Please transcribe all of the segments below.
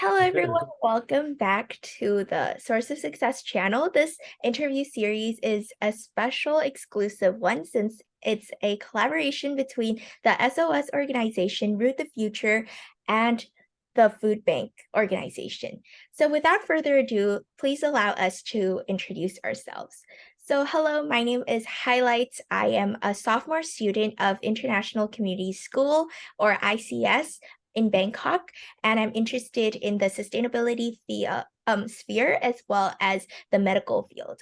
Hello, everyone. Welcome back to the Source of Success channel. This interview series is a special exclusive one since it's a collaboration between the SOS organization, Root the Future, and the Food Bank organization. So without further ado, please allow us to introduce ourselves. So hello, my name is Hilight. I am a sophomore student of International Community School, or ICS, in Bangkok, and I'm interested in the sustainability sphere as well as the medical field.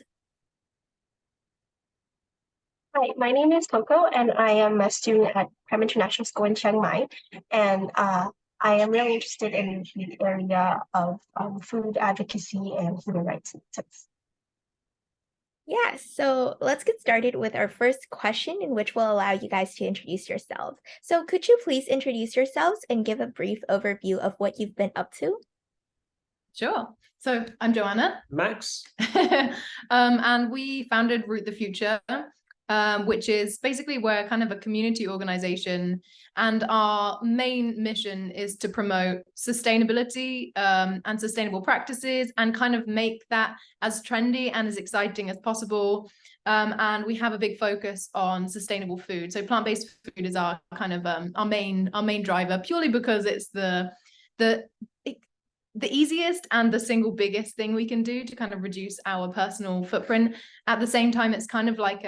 Hi, my name is Coco, and I am a student at Chiang Mai International School in Chiang Mai. And I am really interested in the area of food advocacy and human rights. Yeah, so let's get started with our first question, in which will allow you guys to introduce yourselves. So could you please introduce yourselves and give a brief overview of what you've been up to? Sure. So I'm Joanna. Max. And we founded Root the Future, which is basically we're kind of a community organization, and our main mission is to promote sustainability and sustainable practices and kind of make that as trendy and as exciting as possible. And we have a big focus on sustainable food. So plant-based food is our kind of our main driver, purely because it's the easiest and the single biggest thing we can do to kind of reduce our personal footprint. At the same time, it's kind of like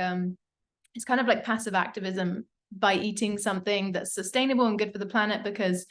passive activism by eating something that's sustainable and good for the planet, because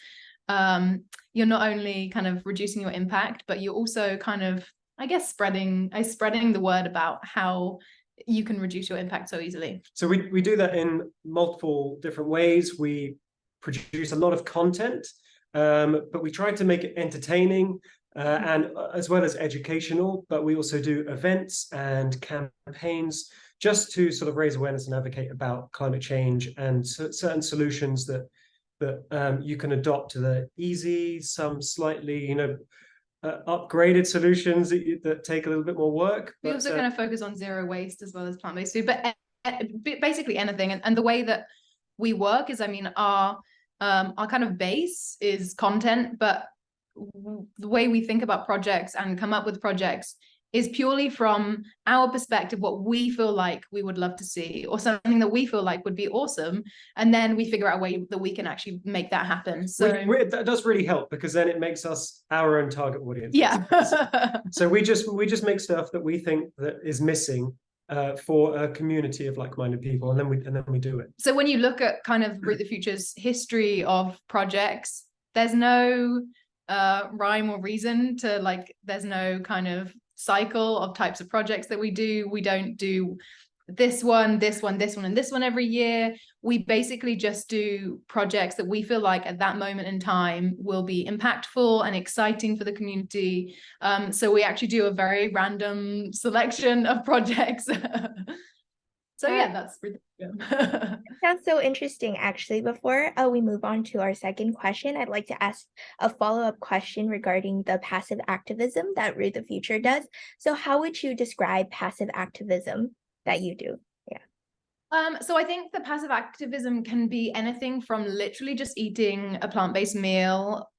you're not only kind of reducing your impact, but you're also kind of, I guess, spreading the word about how you can reduce your impact so easily. So we do that in multiple different ways. We produce a lot of content, but we try to make it entertaining and as well as educational, but we also do events and campaigns just to sort of raise awareness and advocate about climate change and certain solutions that you can adopt to the easy, some slightly, upgraded solutions that take a little bit more work. We also kind of focus on zero waste as well as plant-based food, but basically anything. And the way that we work is, I mean, our kind of base is content, but the way we think about projects and come up with projects is purely from our perspective, what we feel like we would love to see, or something that we feel like would be awesome. And then we figure out a way that we can actually make that happen. So that does really help, because then it makes us our own target audience. Yeah. So we just make stuff that we think that is missing for a community of like-minded people, and then we do it. So when you look at kind of Root the Future's history of projects, there's no rhyme or reason to there's no kind of cycle of types of projects that we do. We don't do this one, and this one every year. We basically just do projects that we feel like at that moment in time will be impactful and exciting for the community. So we actually do a very random selection of projects. So yeah, that's really good. Sounds so interesting, actually. Before we move on to our second question, I'd like to ask a follow-up question regarding the passive activism that Root the Future does. So how would you describe passive activism that you do? Yeah. So I think the passive activism can be anything from literally just eating a plant-based meal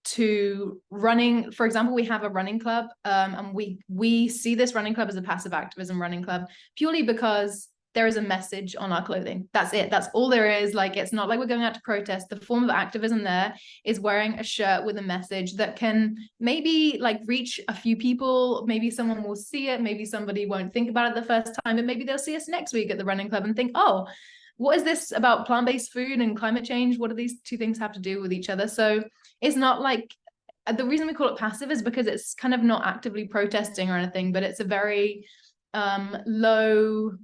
to running. For example, we have a running club, and we see this running club as a passive activism running club, purely because there is a message on our clothing. That's it. That's all there is. It's not like we're going out to protest. The form of activism there is wearing a shirt with a message that can maybe reach a few people. Maybe someone will see it. Maybe somebody won't think about it the first time, but maybe they'll see us next week at the running club and think, oh, what is this about plant-based food and climate change? What do these two things have to do with each other? So it's not the reason we call it passive is because it's kind of not actively protesting or anything, but it's a very low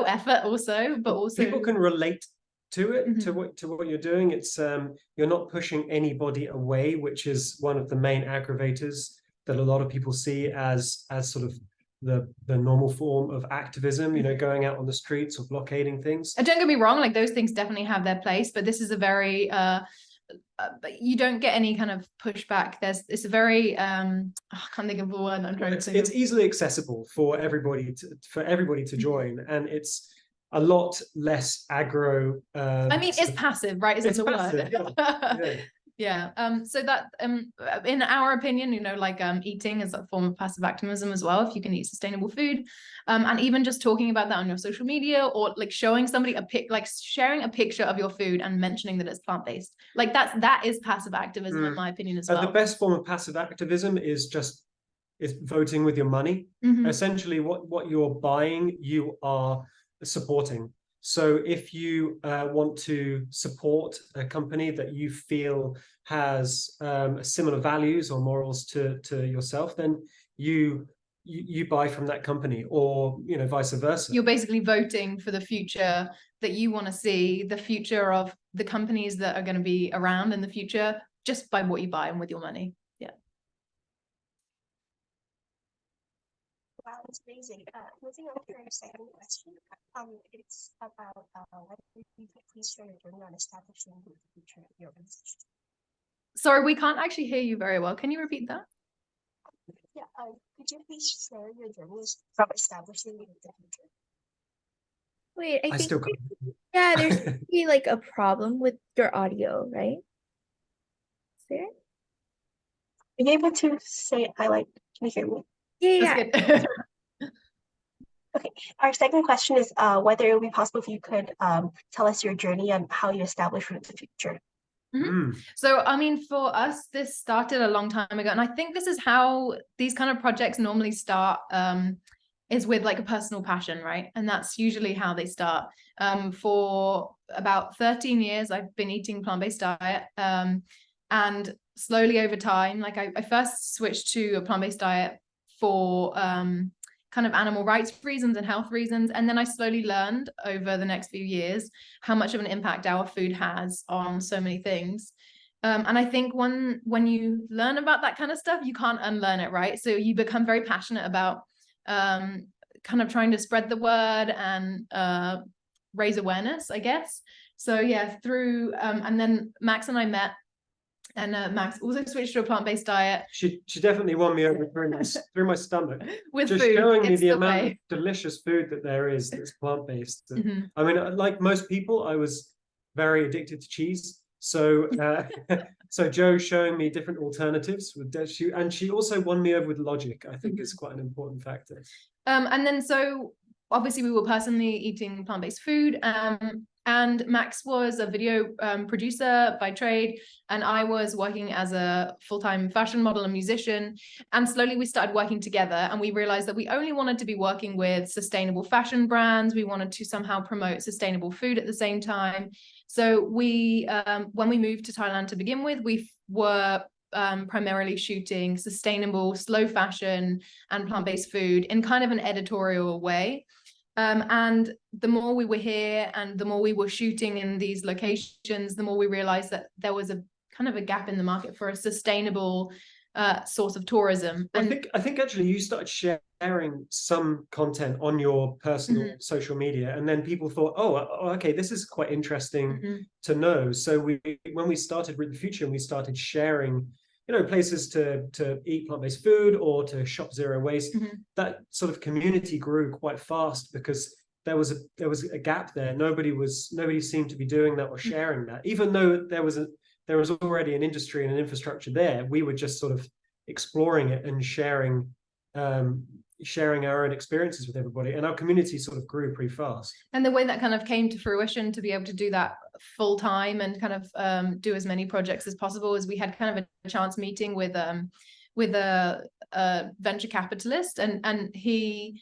effort also, but also people can relate to it, to what you're doing. It's you're not pushing anybody away, which is one of the main aggravators that a lot of people see as sort of the normal form of activism, going out on the streets or blockading things. And don't get me wrong, those things definitely have their place, but this is a very you don't get any kind of pushback. It's a very I can't think of the word I'm trying to think it's easily accessible for everybody to join, and it's a lot less aggro. I mean, it's passive, right? It's the passive, word. Yeah. Yeah. So that in our opinion, you know, like eating is a form of passive activism as well, if you can eat sustainable food. And even just talking about that on your social media, or like showing somebody sharing a picture of your food and mentioning that it's plant-based. Like that is passive activism in my opinion as well. The best form of passive activism is voting with your money. Essentially what you're buying, you are supporting. So if you want to support a company that you feel has similar values or morals to yourself, then you buy from that company, or you know, vice versa. You're basically voting for the future that you want to see, the future of the companies that are going to be around in the future, just by what you buy and with your money. Yeah. Wow, that's amazing. Moving on to our second question. It's about whether you could please share your journey on establishing the future of your organization. Sorry, we can't actually hear you very well. Can you repeat that? Yeah, could you please share your journey from establishing the future? Wait, I think still can't. yeah, there's be like a problem with your audio, right? Is there? Are you able to say highlight? Can you hear me? Yeah. That's good. Okay, our second question is whether it would be possible if you could tell us your journey and how you established the future. So, I mean, for us, this started a long time ago, and I think this is how these kind of projects normally start, is with like a personal passion, right? And that's usually how they start. For about 13 years, I've been eating plant-based diet, and slowly over time, like I first switched to a plant-based diet for kind of animal rights reasons and health reasons. And then I slowly learned over the next few years how much of an impact our food has on so many things. And I think when you learn about that kind of stuff, you can't unlearn it, right? So you become very passionate about kind of trying to spread the word and raise awareness, I guess. So yeah, through and then Max and I met. And Max also switched to a plant-based diet. She definitely won me over through my stomach. With just food, showing me it's the the amount way. of delicious food that there is that's plant-based. I mean, like most people, I was very addicted to cheese. So so Joe showing me different alternatives with and she also won me over with logic, I think is quite an important factor. And then so obviously we were personally eating plant-based food, and Max was a video producer by trade, and I was working as a full-time fashion model and musician. And slowly we started working together, and we realized that we only wanted to be working with sustainable fashion brands. We wanted to somehow promote sustainable food at the same time. So we, when we moved to Thailand to begin with, we were primarily shooting sustainable, slow fashion and plant-based food in kind of an editorial way. And the more we were here and the more we were shooting in these locations, the more we realized that there was a kind of a gap in the market for a sustainable source of tourism. And I think actually you started sharing some content on your personal social media, and then people thought, oh, okay, this is quite interesting to know. So when we started with the future and we started sharing, you know, places to eat plant-based food or to shop zero waste, that sort of community grew quite fast because there was a gap there. Nobody seemed to be doing that or sharing that, even though there was already an industry and an infrastructure there. We were just sort of exploring it and sharing our own experiences with everybody, and our community sort of grew pretty fast. And the way that kind of came to fruition to be able to do that full time and kind of do as many projects as possible is we had kind of a chance meeting with a venture capitalist, and he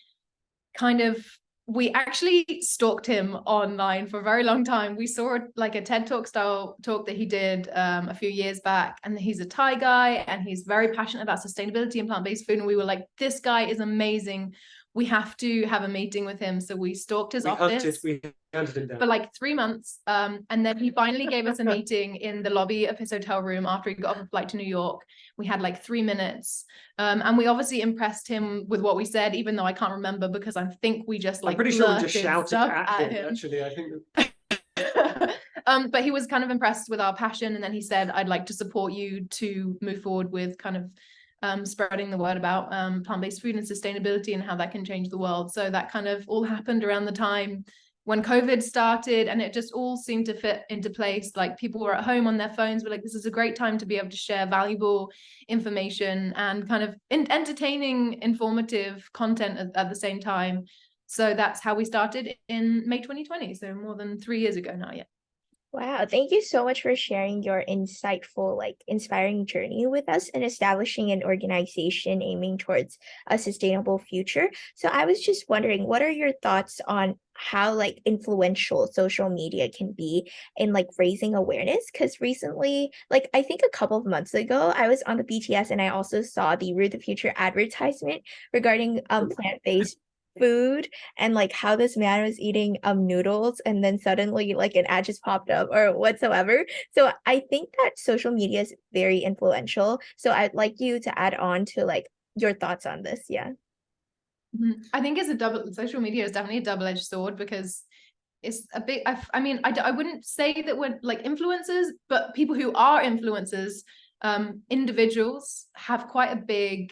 kind of, we actually stalked him online for a very long time. We saw like a TED Talk style talk that he did a few years back, and he's a Thai guy and he's very passionate about sustainability and plant-based food. And we were like, this guy is amazing. We have to have a meeting with him. So we stalked his office for like 3 months. And then he finally gave us a meeting in the lobby of his hotel room after he got off a flight to New York. We had like 3 minutes. And we obviously impressed him with what we said, even though I can't remember because I think we just like, I'm pretty sure we just shouted at him. Actually, I think but he was kind of impressed with our passion. And then he said, I'd like to support you to move forward with kind of spreading the word about plant-based food and sustainability and how that can change the world. So that kind of all happened around the time when COVID started, and it just all seemed to fit into place. Like people were at home on their phones, we're like, this is a great time to be able to share valuable information and kind of entertaining, informative content at the same time. So that's how we started in May 2020. So more than 3 years ago now. Yeah. Wow, thank you so much for sharing your insightful, like inspiring journey with us and establishing an organization aiming towards a sustainable future. So I was just wondering, what are your thoughts on how like influential social media can be in like raising awareness? Because recently, like I think a couple of months ago, I was on the BTS and I also saw the Root the Future advertisement regarding plant-based food and like how this man was eating noodles and then suddenly like an ad just popped up or whatsoever. So I think that social media is very influential. So I'd like you to add on to like your thoughts on this. Yeah. I think social media is definitely a double-edged sword, because it's a bit, I mean, I wouldn't say that we're like influencers, but people who are influencers, individuals have quite a big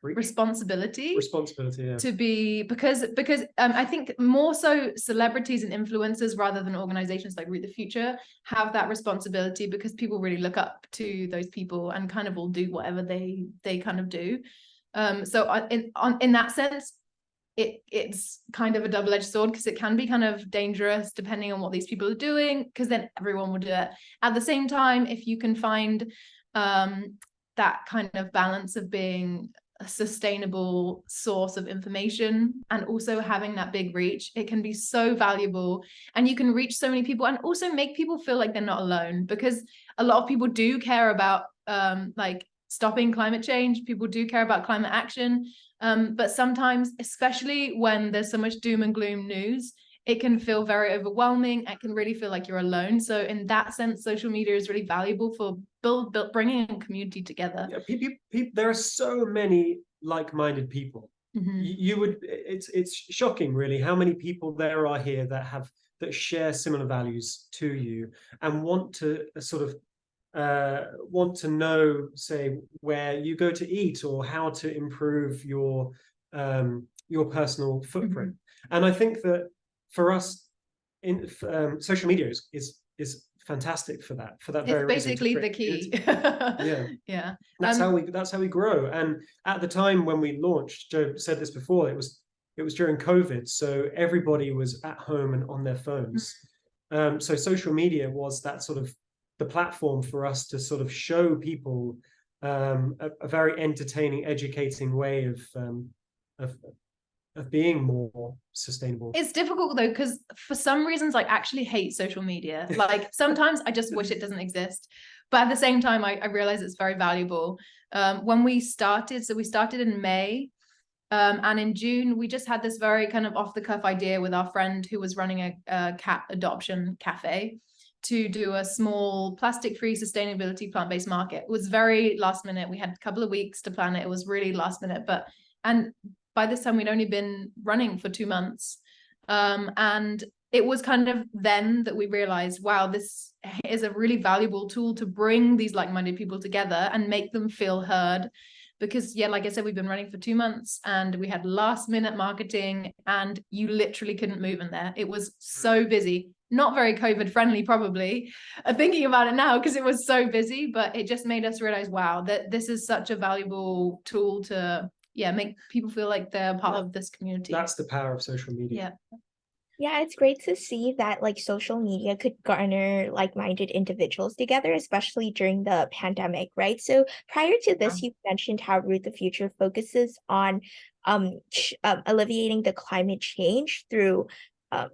responsibility Yeah. to be, because I think more so celebrities and influencers rather than organizations like Root the Future have that responsibility, because people really look up to those people and kind of will do whatever they kind of do. So in that sense, it's kind of a double-edged sword, because it can be kind of dangerous depending on what these people are doing, because then everyone will do it. At the same time, if you can find that kind of balance of being a sustainable source of information and also having that big reach, it can be so valuable, and you can reach so many people and also make people feel like they're not alone, because a lot of people do care about like stopping climate change. People do care about climate action, but sometimes, especially when there's so much doom and gloom news, it can feel very overwhelming. It can really feel like you're alone. So in that sense, social media is really valuable for bringing a community together. Yeah, there are so many like-minded people. It's shocking really how many people there are here that share similar values to you and want to want to know, say, where you go to eat or how to improve your personal footprint. And I think that for us, social media is fantastic for that. It's very basically reason. The key. Yeah. That's how we grow. And at the time when we launched, Joe said this before, it was during COVID, so everybody was at home and on their phones. So social media was that sort of the platform for us to sort of show people a very entertaining, educating way of being more sustainable. It's difficult though, because for some reasons I actually hate social media. Like sometimes I just wish it doesn't exist, but at the same time I realize it's very valuable. When we started, so we started in May, and in June we just had this very kind of off the cuff idea with our friend who was running a cat adoption cafe to do a small plastic-free sustainability plant-based market. It was very last minute. We had a couple of weeks to plan it. It was really last minute, and by this time we'd only been running for 2 months. And it was kind of then that we realized, wow, this is a really valuable tool to bring these like-minded people together and make them feel heard. Because yeah, like I said, we've been running for 2 months and we had last minute marketing and you literally couldn't move in there. It was so busy, not very COVID friendly, probably thinking about it now, because it was so busy, but it just made us realize, wow, that this is such a valuable tool to make people feel like they're part of this community. That's the power of social media. Yeah, it's great to see that like social media could garner like-minded individuals together, especially during the pandemic, right? So prior to this, you mentioned how Root the Future focuses on alleviating the climate change through a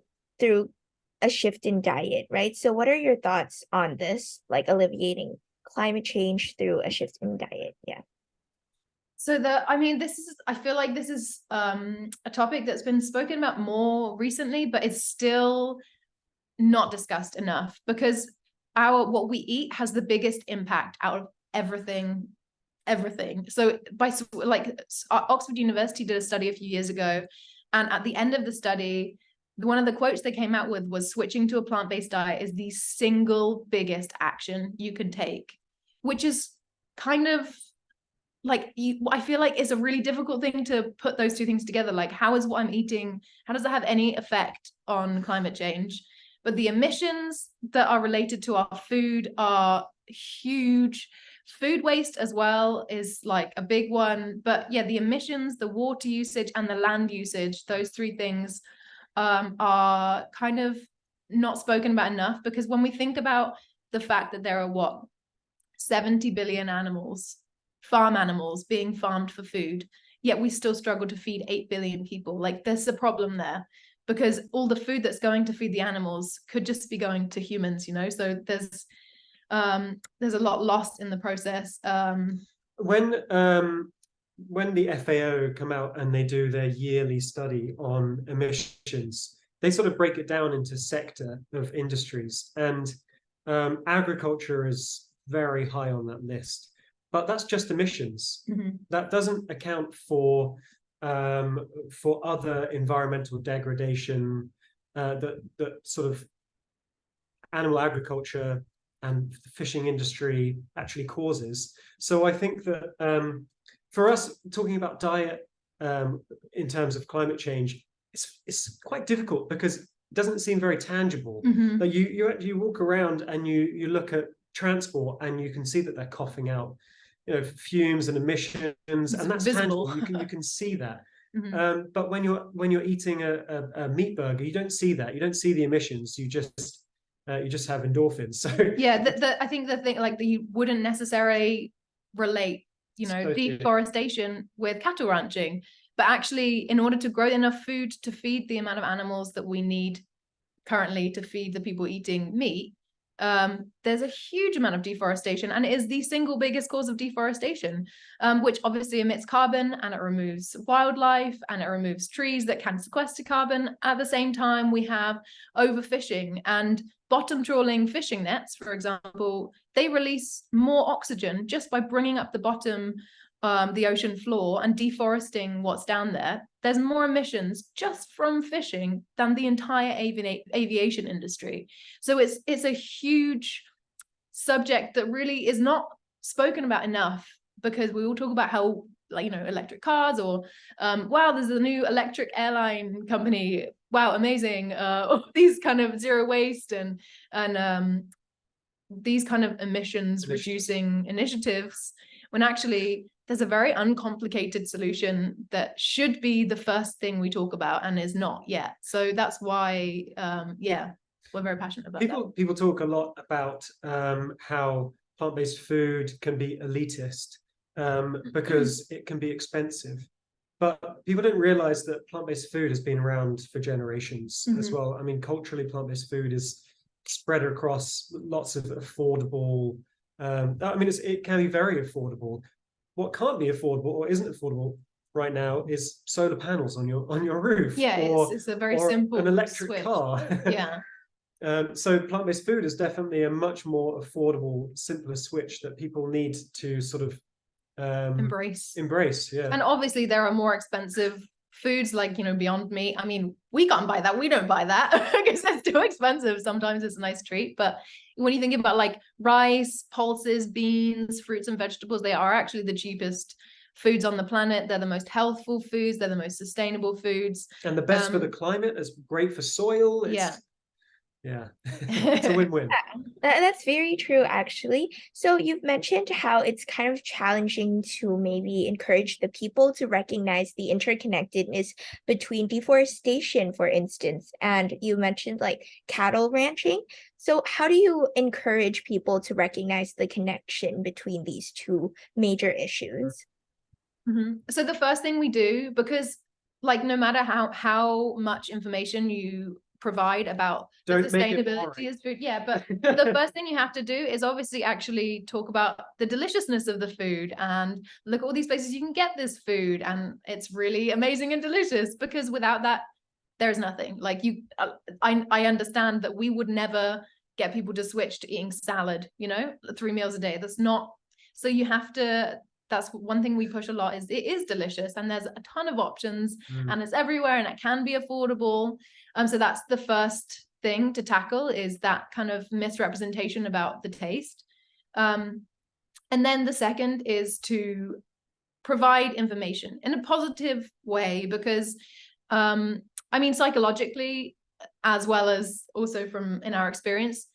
shift in diet, right? So what are your thoughts on this, like alleviating climate change through a shift in diet? Yeah. So I feel like this is a topic that's been spoken about more recently, but it's still not discussed enough, because what we eat has the biggest impact out of everything. So Oxford University did a study a few years ago, and at the end of the study, one of the quotes they came out with was, switching to a plant-based diet is the single biggest action you can take, which is kind of like I feel like it's a really difficult thing to put those two things together. Like, how is what I'm eating, how does that have any effect on climate change? But the emissions that are related to our food are huge. Food waste as well is like a big one. But yeah, the emissions, the water usage, and the land usage, those three things are kind of not spoken about enough, because when we think about the fact that there are 70 billion animals, farm animals, being farmed for food, yet we still struggle to feed 8 billion people. Like, there's a problem there, because all the food that's going to feed the animals could just be going to humans, you know? So there's a lot lost in the process. When the FAO come out and they do their yearly study on emissions, they sort of break it down into sector of industries, and agriculture is very high on that list. But that's just emissions. That doesn't account for other environmental degradation that sort of animal agriculture and the fishing industry actually causes. So I think that for us, talking about diet in terms of climate change, it's quite difficult because it doesn't seem very tangible. Like you walk around and you look at transport and you can see that they're coughing out, you know, fumes and emissions, and that's visible. tangible. You can see that. But when you're eating a meat burger, you don't see that. You don't see the emissions. You just have endorphins. So yeah, I think the thing, like, that you wouldn't necessarily relate, you know, deforestation with cattle ranching, but actually, in order to grow enough food to feed the amount of animals that we need currently to feed the people eating meat, there's a huge amount of deforestation, and it is the single biggest cause of deforestation, which obviously emits carbon, and it removes wildlife, and it removes trees that can sequester carbon. At the same time, we have overfishing and bottom trawling fishing nets, for example. They release more oxygen just by bringing up the bottom, the ocean floor, and deforesting what's down there. There's more emissions just from fishing than the entire aviation industry. So it's a huge subject that really is not spoken about enough, because we all talk about how, like, you know, electric cars, or wow, there's a new electric airline company, wow, amazing, these kind of zero waste and these kind of emissions reducing initiatives, when actually there's a very uncomplicated solution that should be the first thing we talk about and is not yet. So that's why, yeah, we're very passionate about that. People talk a lot about how plant-based food can be elitist because it can be expensive. But people don't realize that plant-based food has been around for generations as well. I mean, culturally, plant-based food is spread across lots of affordable. I mean, it can be very affordable. What can't be affordable or isn't affordable right now is solar panels on your roof. Yeah, it's a very simple an electric switch. car. Yeah. So plant-based food is definitely a much more affordable, simpler switch that people need to sort of embrace. Yeah. And obviously there are more expensive foods, like, you know, Beyond Meat. I mean, we can't buy that. We don't buy that because it's too expensive. Sometimes it's a nice treat, but when you think about like rice, pulses, beans, fruits and vegetables, they are actually the cheapest foods on the planet. They're the most healthful foods. They're the most sustainable foods. And the best for the climate. It's great for soil. Yeah, it's a win-win. That's very true, actually. So you've mentioned how it's kind of challenging to maybe encourage the people to recognize the interconnectedness between deforestation, for instance, and you mentioned like cattle ranching. So how do you encourage people to recognize the connection between these two major issues? So the first thing we do, because like no matter how much information you provide about the sustainability of food, but the first thing you have to do is obviously actually talk about the deliciousness of the food and look at all these places you can get this food, and it's really amazing and delicious, because without that there's nothing. Like I understand that we would never get people to switch to eating salad, you know, 3 meals a day. That's not, so you have to, that's one thing we push a lot, is it is delicious and there's a ton of options and it's everywhere and it can be affordable. So that's the first thing to tackle, is that kind of misrepresentation about the taste. And then the second is to provide information in a positive way, because I mean, psychologically, as well as also from in our experience,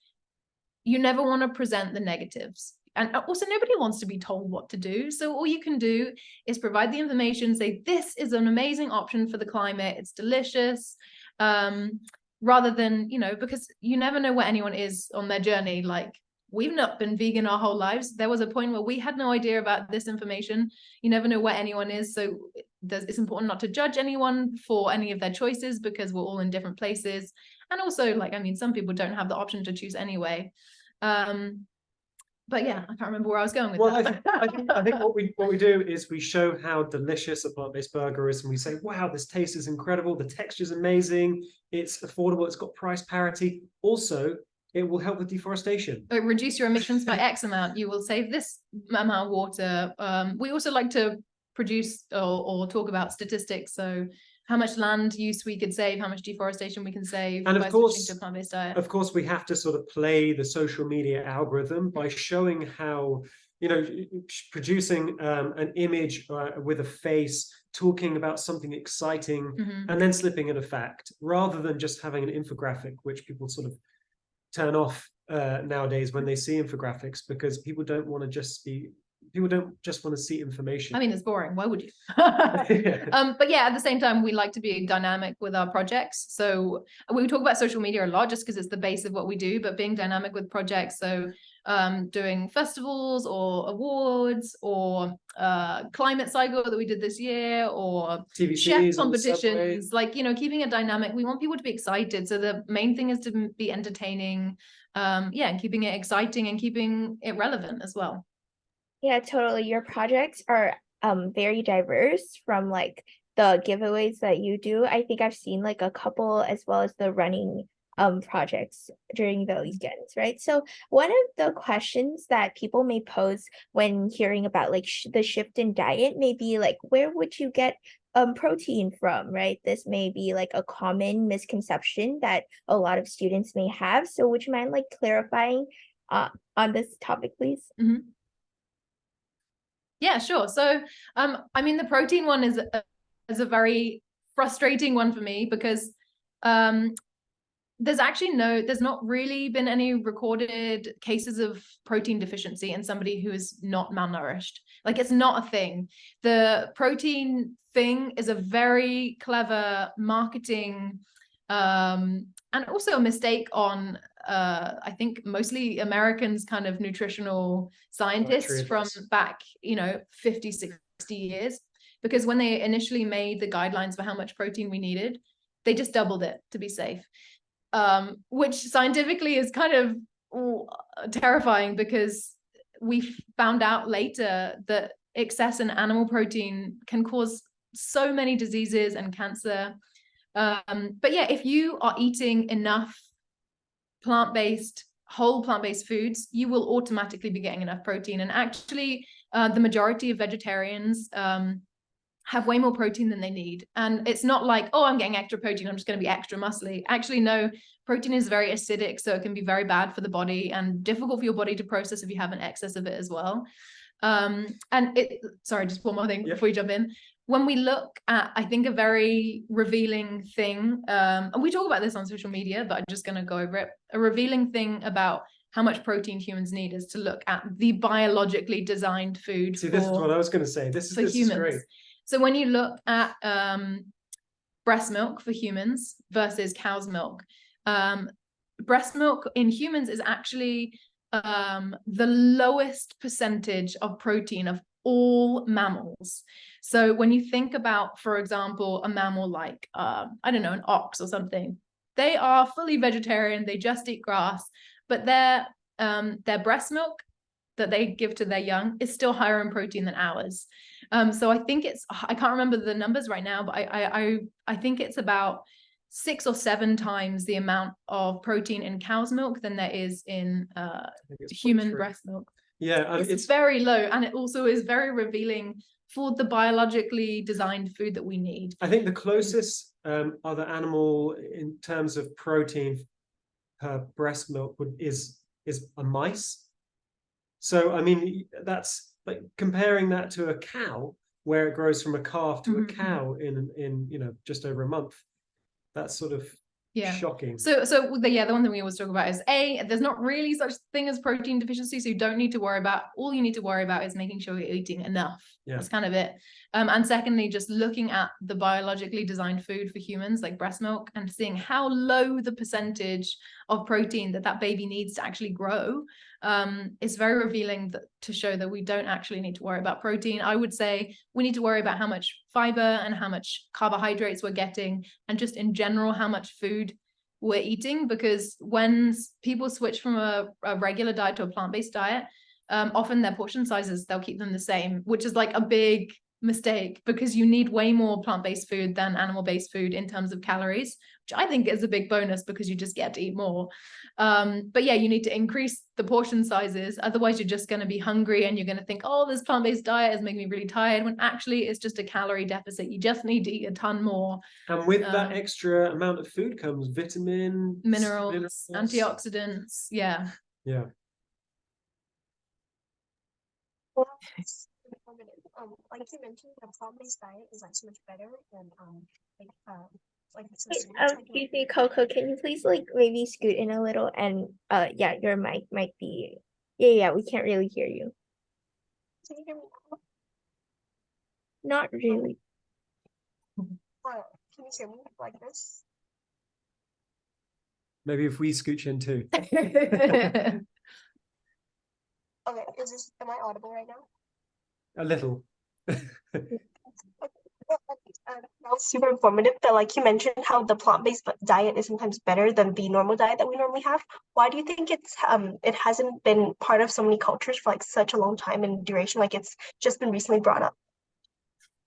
you never want to present the negatives. And also, nobody wants to be told what to do. So all you can do is provide the information, say, this is an amazing option for the climate, it's delicious, rather than, you know, because you never know where anyone is on their journey. Like, we've not been vegan our whole lives. There was a point where we had no idea about this information. You never know where anyone is. So it's important not to judge anyone for any of their choices, because we're all in different places. And also, like, I mean, some people don't have the option to choose anyway. But yeah, I can't remember where I was going with that. I think what we do is we show how delicious a plant-based burger is, and we say, wow, this taste is incredible, the texture is amazing, it's affordable, it's got price parity. Also, it will help with deforestation. Reduce your emissions by X amount. You will save this amount of water. We also like to produce or talk about statistics. So how much land use we could save, how much deforestation we can save, and by of course, switching to a plant-based diet. Of course, we have to sort of play the social media algorithm by showing how, you know, producing an image with a face, talking about something exciting, and then slipping in a fact, rather than just having an infographic, which people sort of turn off nowadays when they see infographics, because people don't want to just want to see information. I mean, it's boring. Why would you? Yeah. But yeah, at the same time, we like to be dynamic with our projects. So we talk about social media a lot just because it's the base of what we do, but being dynamic with projects. So doing festivals or awards or climate cycle that we did this year, or TV chef series competitions, like, you know, keeping it dynamic. We want people to be excited. So the main thing is to be entertaining, yeah, and keeping it exciting and keeping it relevant as well. Yeah, totally. Your projects are very diverse, from like the giveaways that you do. I think I've seen like a couple, as well as the running projects during the weekends, right? So one of the questions that people may pose when hearing about like the shift in diet may be like, where would you get protein from, right? This may be like a common misconception that a lot of students may have. So would you mind like clarifying on this topic, please? Yeah, sure. So, I mean, the protein one is a very frustrating one for me, because there's not really been any recorded cases of protein deficiency in somebody who is not malnourished. Like, it's not a thing. The protein thing is a very clever marketing and also a mistake on I think mostly Americans, kind of nutritional scientists from back, you know, 50, 60 years, because when they initially made the guidelines for how much protein we needed, they just doubled it to be safe, which scientifically is kind of terrifying, because we found out later that excess in animal protein can cause so many diseases and cancer. But yeah, if you are eating enough whole plant-based foods, you will automatically be getting enough protein. And actually, the majority of vegetarians have way more protein than they need. And it's not like, oh, I'm getting extra protein, I'm just going to be extra muscly. Actually, no, protein is very acidic, so it can be very bad for the body and difficult for your body to process if you have an excess of it as well. Sorry, just one more thing before you jump in. When we look at, I think, a very revealing thing, and we talk about this on social media, but I'm just going to go over it. A revealing thing about how much protein humans need is to look at the biologically designed food. See, this is what I was going to say. This is great. So when you look at breast milk for humans versus cow's milk, breast milk in humans is actually the lowest percentage of protein of all mammals. So when you think about, for example, a mammal like, I don't know, an ox or something, they are fully vegetarian, they just eat grass, but their breast milk that they give to their young is still higher in protein than ours. So I think I can't remember the numbers right now, but I think it's about 6 or 7 times the amount of protein in cow's milk than there is in human breast milk. Yeah, it's very low, and it also is very revealing for the biologically designed food that we need. I think the closest other animal in terms of protein per breast milk is a mice. So I mean, that's like comparing that to a cow. where it grows from a calf to a Mhm. cow in just over a month. That's sort of shocking. So the one thing we always talk about is there's not really such thing as protein deficiency, so you don't need to worry about. All you need to worry about is making sure you're eating enough. That's kind of it. And secondly, just looking at the biologically designed food for humans, like breast milk, and seeing how low the percentage of protein that baby needs to actually grow. It's very revealing to show that we don't actually need to worry about protein. I would say we need to worry about how much fiber and how much carbohydrates we're getting, and just in general how much food we're eating, because when people switch from a regular diet to a plant-based diet, often their portion sizes, they'll keep them the same, which is like a big mistake, because you need way more plant-based food than animal-based food in terms of calories, which I think is a big bonus because you just get to eat more. But yeah, you need to increase the portion sizes, otherwise you're just going to be hungry and you're going to think, oh, this plant-based diet is making me really tired, when actually it's just a calorie deficit. You just need to eat a ton more. And with that extra amount of food comes vitamins, minerals, antioxidants. Yeah. Well, like you mentioned, the plant-based diet is like so much better than Excuse me, Coco, can you please like maybe scoot in a little, and yeah, your mic might be, yeah, we can't really hear you. Can you hear me now? Not really. Can you hear me like this? Maybe if we scooch in too. Okay, am I audible right now? A little. That was super informative. That, like you mentioned, how the plant-based diet is sometimes better than the normal diet that we normally have. Why do you think it hasn't been part of so many cultures for like such a long time in duration? Like it's just been recently brought up.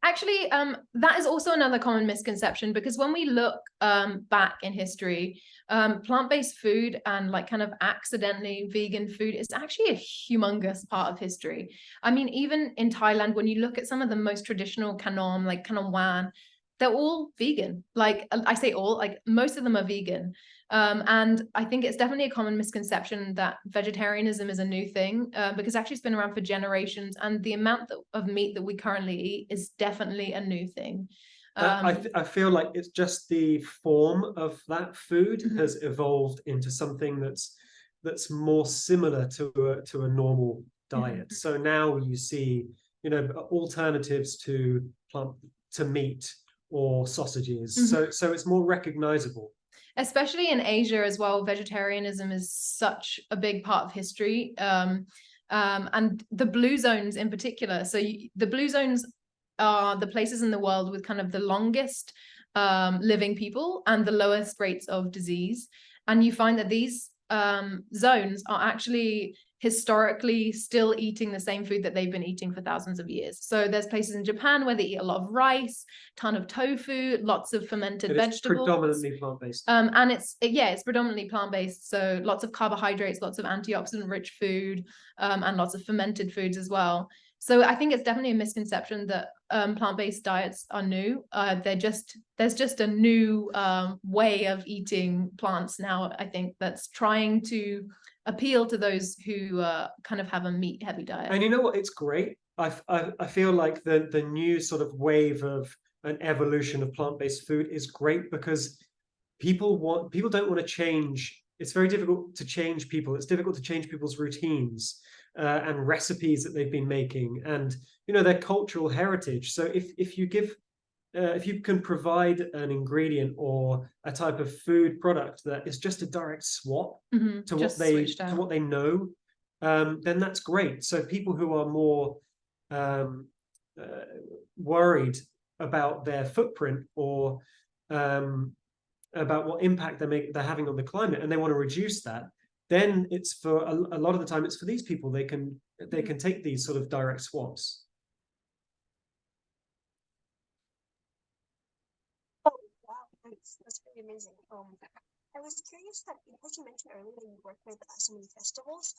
Actually, that is also another common misconception, because when we look back in history, plant-based food and like kind of accidentally vegan food is actually a humongous part of history. I mean, even in Thailand, when you look at some of the most traditional kanom, like kanom wan, they're all vegan. Like I say all, like most of them are vegan. And I think it's definitely a common misconception that vegetarianism is a new thing, because actually it's been around for generations, and the amount of meat that we currently eat is definitely a new thing. I feel like it's just the form of that food has evolved into something that's more similar to a normal diet. So now you see, alternatives to meat or sausages. So it's more recognizable. Especially in Asia as well, vegetarianism is such a big part of history. And the blue zones in particular. So the blue zones are the places in the world with kind of the longest living people and the lowest rates of disease. And you find that these zones are actually historically still eating the same food that they've been eating for thousands of years. So there's places in Japan where they eat a lot of rice, ton of tofu, lots of fermented vegetables. Predominantly plant-based. And it's predominantly plant-based. So lots of carbohydrates, lots of antioxidant-rich food, and lots of fermented foods as well. So I think it's definitely a misconception that plant-based diets are new. There's just a new way of eating plants now, I think, that's trying to appeal to those who kind of have a meat-heavy diet. And you know what? It's great. I feel like the new sort of wave of an evolution of plant-based food is great, because people don't want to change. It's very difficult to change people. It's difficult to change people's routines and recipes that they've been making, and their cultural heritage. So if you can provide an ingredient or a type of food product that is just a direct swap to what they know, then that's great. So people who are more worried about their footprint or about what impact they're having on the climate, and they want to reduce that, then it's for a lot of the time, it's for these people. They can take these sort of direct swaps. Oh wow, that's pretty amazing. I was curious that, because you mentioned earlier that you work with so many festivals,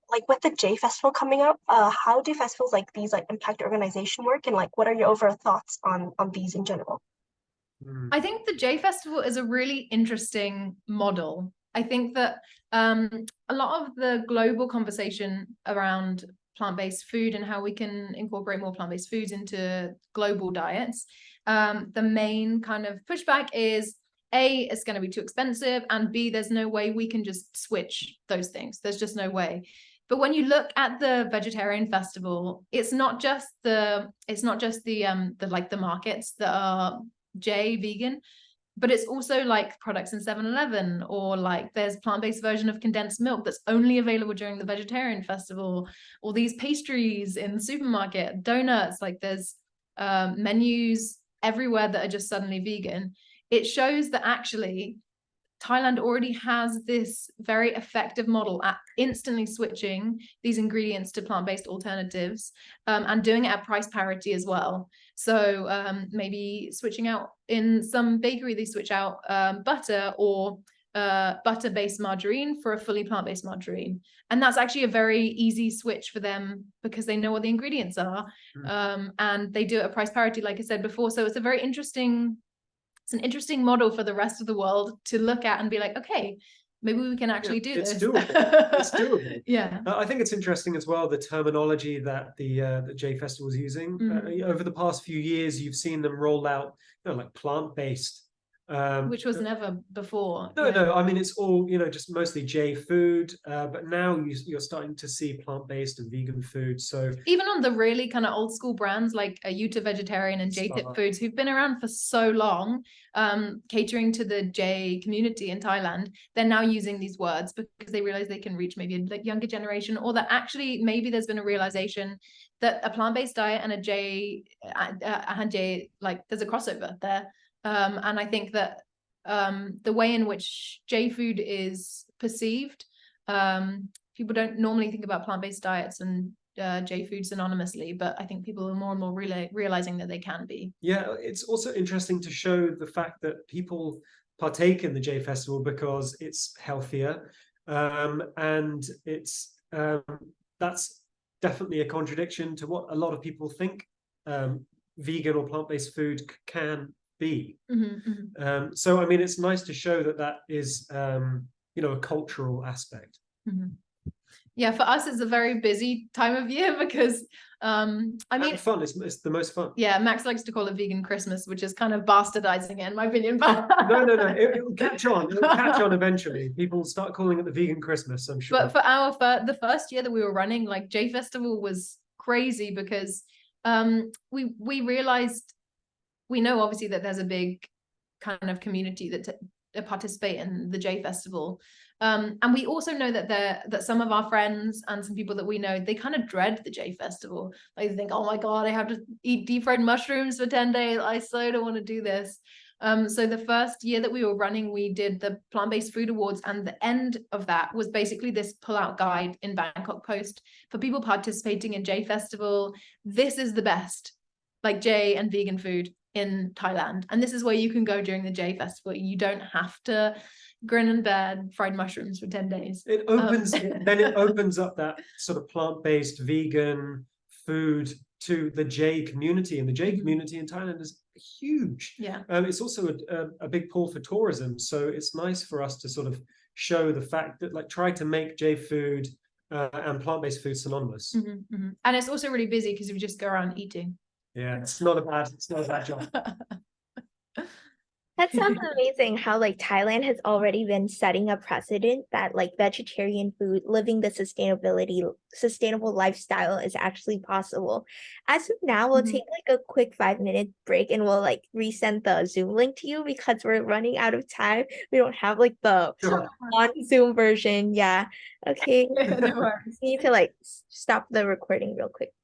like with the J Festival coming up, how do festivals like these like impact organization work, and like what are your overall thoughts on these in general? I think the J Festival is a really interesting model. I think that a lot of the global conversation around plant-based food and how we can incorporate more plant-based foods into global diets, the main kind of pushback is A, it's going to be too expensive, and B, there's no way we can just switch those things. There's just no way. But when you look at the vegetarian festival, it's not just the like the markets that are vegan, but it's also like products in 7-Eleven, or like there's plant-based version of condensed milk that's only available during the vegetarian festival, or these pastries in the supermarket, donuts, like there's menus everywhere that are just suddenly vegan. It shows that actually Thailand already has this very effective model at instantly switching these ingredients to plant-based alternatives, and doing it at price parity as well. So maybe switching out in some bakery, they switch out butter or butter-based margarine for a fully plant-based margarine. And that's actually a very easy switch for them because they know what the ingredients are. And they do it at price parity, like I said before. So it's an interesting model for the rest of the world to look at and be like, okay, maybe we can actually do this. It's doable. It's doable. Yeah. I think it's interesting as well, the terminology that the J Festival is using. Over the past few years, you've seen them roll out, like plant-based. Which was never before. No, I mean, it's all, just mostly J food, but now you're starting to see plant-based and vegan food. So even on the really kind of old school brands like Yuta Vegetarian and J-Tip Foods, who've been around for so long, catering to the J community in Thailand, they're now using these words because they realize they can reach maybe a like younger generation, or that actually maybe there's been a realization that a plant-based diet and a J, like there's a crossover there. And I think that the way in which J food is perceived, people don't normally think about plant-based diets and J food synonymously, but I think people are more and more realizing that they can be. Yeah, it's also interesting to show the fact that people partake in the J Festival because it's healthier, and it's that's definitely a contradiction to what a lot of people think vegan or plant-based food can be. So I mean, it's nice to show that is a cultural aspect. Yeah, for us it's a very busy time of year because I mean, and fun. It's the most fun. Yeah, Max likes to call it vegan Christmas, which is kind of bastardizing it in my opinion, but no, it will catch on. It'll catch on eventually. People start calling it the vegan Christmas, I'm sure. But for the first year that we were running, like J Festival was crazy because we realized, we know obviously that there's a big kind of community that participate in the J Festival. And we also know that some of our friends and some people that we know, they kind of dread the J Festival. Like they think, oh my God, I have to eat deep fried mushrooms for 10 days. I so don't want to do this. So the first year that we were running, we did the Plant-Based Food Awards, and the end of that was basically this pull-out guide in Bangkok Post for people participating in J Festival. This is the best, like J and vegan food in Thailand, and this is where you can go during the J Festival. You don't have to grin and bear fried mushrooms for 10 days. It opens then it opens up that sort of plant-based vegan food to the J community, and the J community in Thailand is huge. Yeah. It's also a big pull for tourism, so it's nice for us to sort of show the fact that, like, try to make J food and plant-based food synonymous. And it's also really busy because we just go around eating. Yeah, it's not a bad job. That sounds amazing how like Thailand has already been setting a precedent that like vegetarian food, living the sustainable lifestyle is actually possible. As of now, we'll take like a quick 5-minute break and we'll like resend the Zoom link to you because we're running out of time. We don't have like the on Zoom version. Yeah. Okay. No worries. Need to like stop the recording real quick.